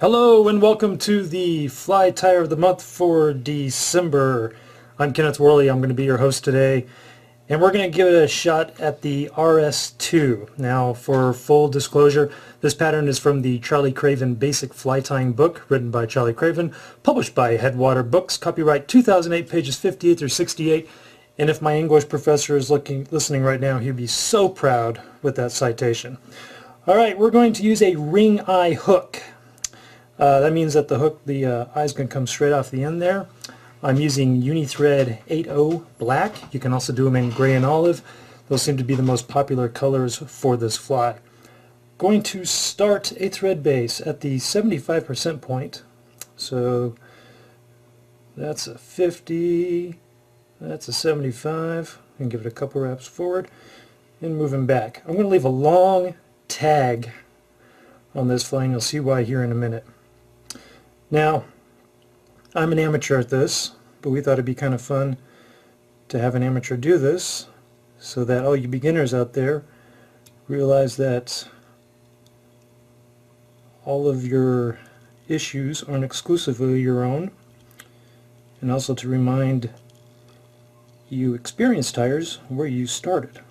Hello and welcome to the Fly Tire of the Month for December. I'm Kenneth. I'm going to be your host today, and we're going to give it a shot at the RS2. Now, for full disclosure, this pattern is from the Charlie Craven Basic Fly Tying book, written by Charlie Craven, published by Headwater Books, copyright 2008, pages 58 through 68. And if my English professor is listening right now, he'd be so proud with that citation. All right, we're going to use a ring eye hook. That means that the hook, the eye is going to come straight off the end there. I'm using Unithread 80 black. You can also do them in gray and olive. Those seem to be the most popular colors for this fly. Going to start a thread base at the 75% point. So that's a 50, that's a 75. And give it a couple wraps forward and moving back. I'm going to leave a long tag on this fly, and you'll see why here in a minute. Now, I'm an amateur at this, but we thought it'd be kind of fun to have an amateur do this so that all you beginners out there realize that all of your issues aren't exclusively your own, and also to remind you experienced tires where you started.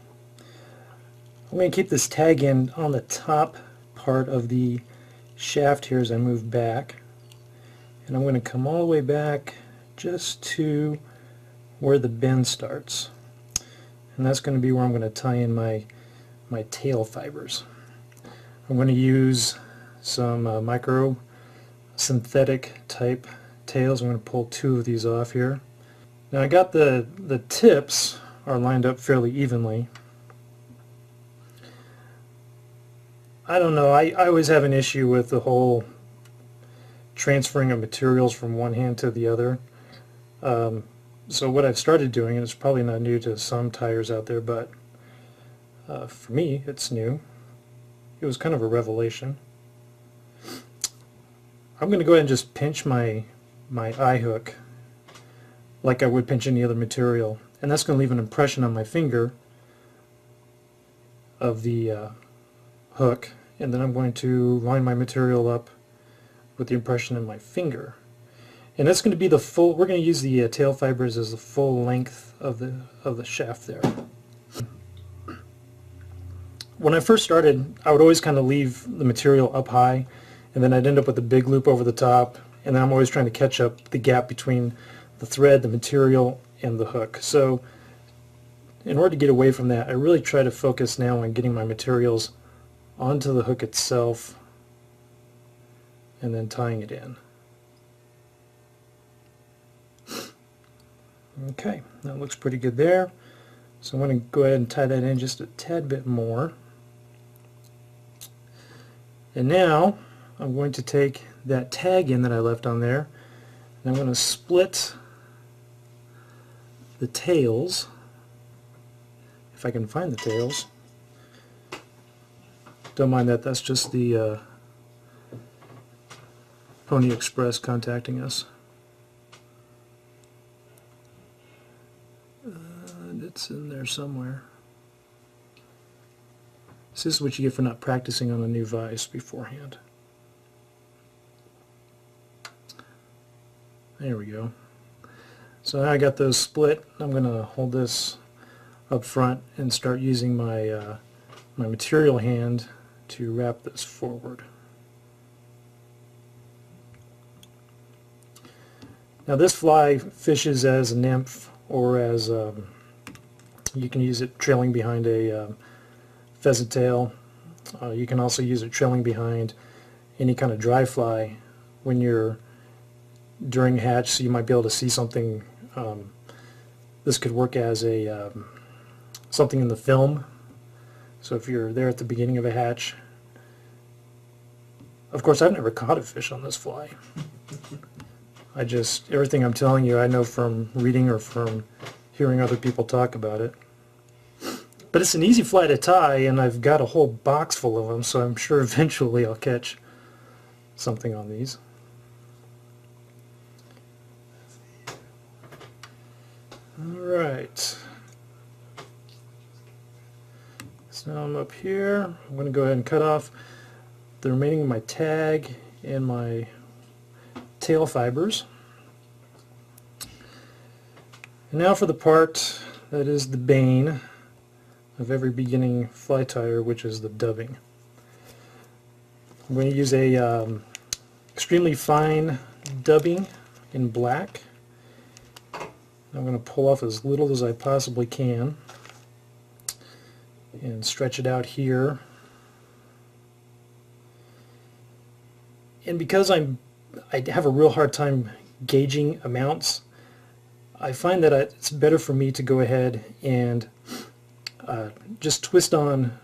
I'm going to keep this tag in on the top part of the shaft here as I move back. And I'm going to come all the way back just to where the bend starts. And that's going to be where I'm going to tie in my tail fibers. I'm going to use some micro synthetic type tails. I'm going to pull two of these off here. Now I got the tips are lined up fairly evenly. I don't know, I always have an issue with the whole transferring of materials from one hand to the other. So what I've started doing, and it's probably not new to some tires out there, but for me it's new. It was kind of a revelation. I'm going to go ahead and just pinch my eye hook like I would pinch any other material, and that's going to leave an impression on my finger of the hook, and then I'm going to line my material up with the impression in my finger. And that's going to be the full, we're going to use the tail fibers as the full length of the shaft there. When I first started, I would always kind of leave the material up high, and then I'd end up with a big loop over the top, and then I'm always trying to catch up the gap between the thread, the material, and the hook. So in order to get away from that, I really try to focus now on getting my materials onto the hook itself and then tying it in. Okay, that looks pretty good there. So I'm going to go ahead and tie that in just a tad bit more. And now I'm going to take that tag in that I left on there, and I'm going to split the tails, if I can find the tails. Don't mind that, that's just the Pony Express contacting us. And it's in there somewhere. This is what you get for not practicing on a new vise beforehand. There we go. So now I got those split. I'm going to hold this up front and start using my my material hand to wrap this forward. Now this fly fishes as a nymph, or as you can use it trailing behind a pheasant tail. You can also use it trailing behind any kind of dry fly when you're during hatch, so you might be able to see something. This could work as a something in the film. So if you're there at the beginning of a hatch. Of course, I've never caught a fish on this fly. Everything I'm telling you I know from reading or from hearing other people talk about it. But it's an easy fly to tie, and I've got a whole box full of them, so I'm sure eventually I'll catch something on these. Alright. So now I'm up here. I'm going to go ahead and cut off the remaining of my tag and my tail fibers. And now for the part that is the bane of every beginning fly tire, which is the dubbing. I'm going to use a extremely fine dubbing in black. I'm going to pull off as little as I possibly can and stretch it out here. And because I have a real hard time gauging amounts, I find that it's better for me to go ahead and just twist on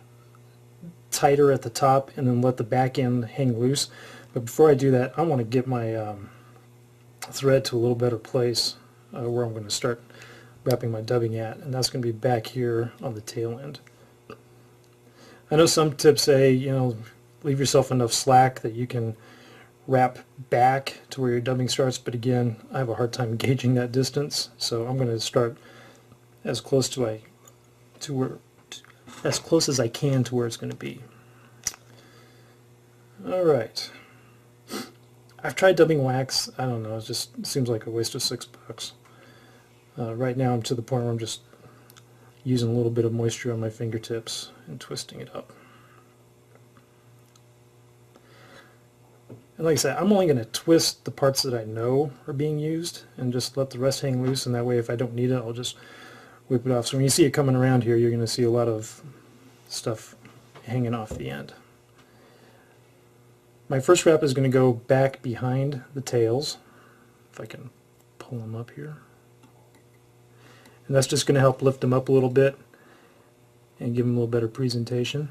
tighter at the top and then let the back end hang loose. But before I do that, I want to get my thread to a little better place where I'm going to start wrapping my dubbing at, and that's going to be back here on the tail end. I know some tips say, you know, leave yourself enough slack that you can wrap back to where your dubbing starts, but again, I have a hard time gauging that distance, so I'm going to start as close as close as I can to where it's going to be. Alright. I've tried dubbing wax. I don't know, it just seems like a waste of $6. Right now I'm to the point where I'm just using a little bit of moisture on my fingertips and twisting it up. And like I said, I'm only going to twist the parts that I know are being used and just let the rest hang loose, and that way if I don't need it, I'll just whip it off. So when you see it coming around here, you're going to see a lot of stuff hanging off the end. My first wrap is going to go back behind the tails, if I can pull them up here. And that's just going to help lift them up a little bit and give them a little better presentation.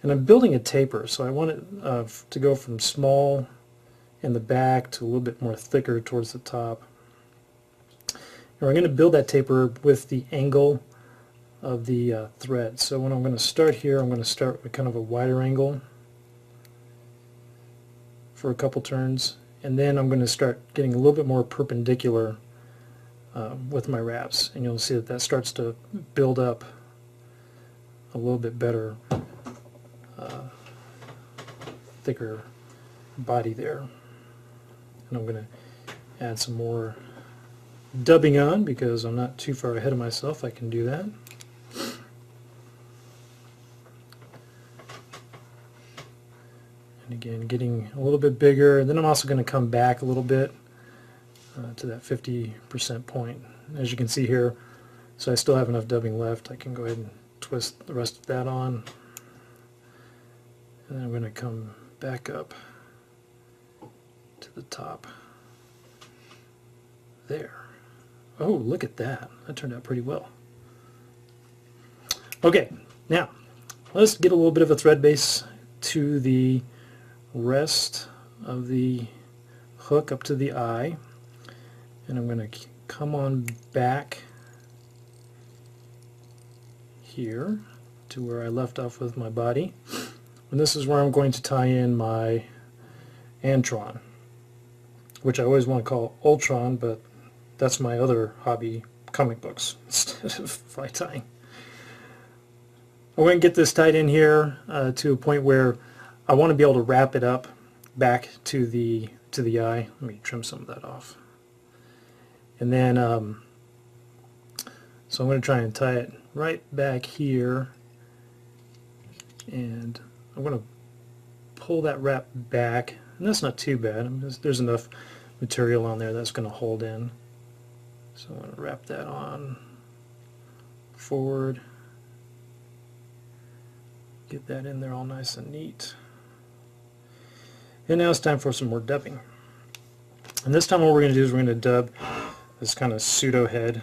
And I'm building a taper, so I want it to go from small in the back to a little bit more thicker towards the top. And we're going to build that taper with the angle of the thread. So when I'm going to start here, I'm going to start with kind of a wider angle for a couple turns, and then I'm going to start getting a little bit more perpendicular with my wraps, and you'll see that that starts to build up a little bit better, thicker body there. And I'm going to add some more dubbing on because I'm not too far ahead of myself. I can do that. And again, getting a little bit bigger, and then I'm also going to come back a little bit to that 50% point. As you can see here, so I still have enough dubbing left. I can go ahead and twist the rest of that on, and then I'm going to come back up to the top there. Oh, look at that. That turned out pretty well. Okay, now let's get a little bit of a thread base to the rest of the hook up to the eye, and I'm going to come on back here to where I left off with my body, and this is where I'm going to tie in my Antron, which I always want to call Ultron, but that's my other hobby, comic books, instead of fly tying. I'm going to get this tied in here to a point where I want to be able to wrap it up back to the eye. Let me trim some of that off. And then, so I'm going to try and tie it right back here, and I'm going to pull that wrap back, and that's not too bad. I mean, there's enough material on there that's going to hold in. So I'm going to wrap that on forward, get that in there all nice and neat. And now it's time for some more dubbing. And this time what we're going to do is we're going to dub this kind of pseudo head.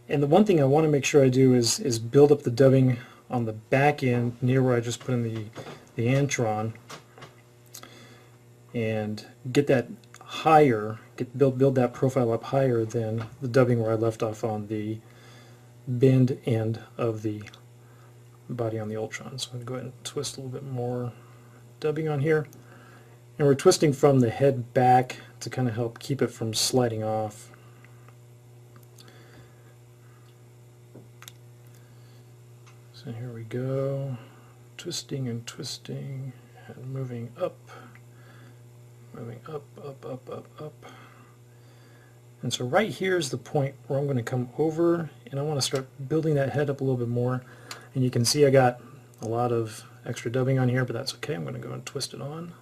And the one thing I want to make sure I do is build up the dubbing on the back end near where I just put in the Antron, and get that higher, build that profile up higher than the dubbing where I left off on the bend end of the body on the Ultron. So I'm going to go ahead and twist a little bit more dubbing on here. And we're twisting from the head back to kind of help keep it from sliding off. So here we go. twisting and twisting and moving up, up, up. And so right here is the point where I'm going to come over and I want to start building that head up a little bit more. And you can see I got a lot of extra dubbing on here, but that's okay. I'm going to go and twist it on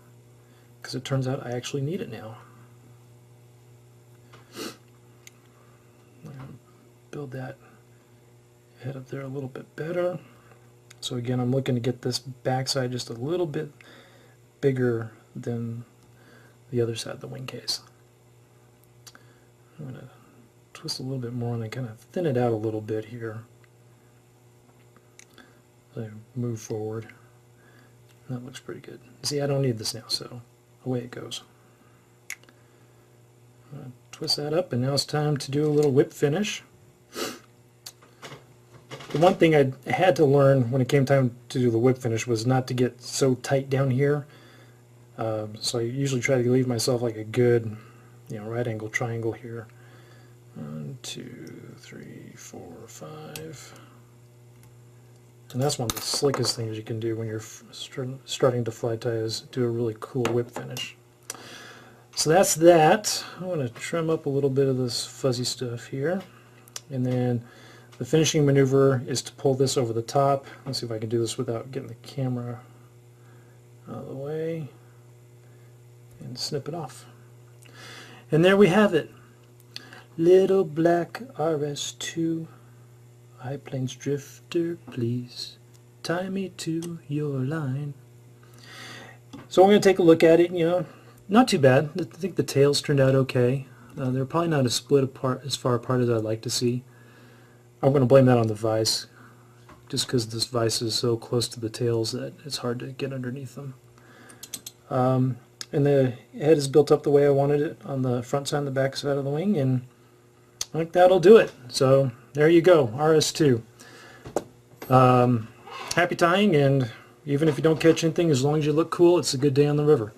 because it turns out I actually need it now. Build that head up there a little bit better. So again, I'm looking to get this backside just a little bit bigger than the other side of the wing case. I'm going to twist a little bit more and then kind of thin it out a little bit here. So I move forward. That looks pretty good. See, I don't need this now, so away it goes. I'm going to twist that up, and now it's time to do a little whip finish. The one thing I had to learn when it came time to do the whip finish was not to get so tight down here. So I usually try to leave myself like a good, right angle triangle here. 1, 2, 3, 4, 5. And that's one of the slickest things you can do when you're starting to fly tie is do a really cool whip finish. So that's that. I'm going to trim up a little bit of this fuzzy stuff here. And then the finishing maneuver is to pull this over the top. Let's see if I can do this without getting the camera out of the way. And snip it off. And there we have it. Little black RS2. High plains drifter, please tie me to your line. So we're going to take a look at it. Not too bad. I think the tails turned out okay. They're probably not as far apart as I'd like to see. I'm going to blame that on the vise, just because this vise is so close to the tails that it's hard to get underneath them. And the head is built up the way I wanted it on the front side and the back side of the wing, and I think that'll do it. So there you go, RS2. Happy tying, and even if you don't catch anything, as long as you look cool, it's a good day on the river.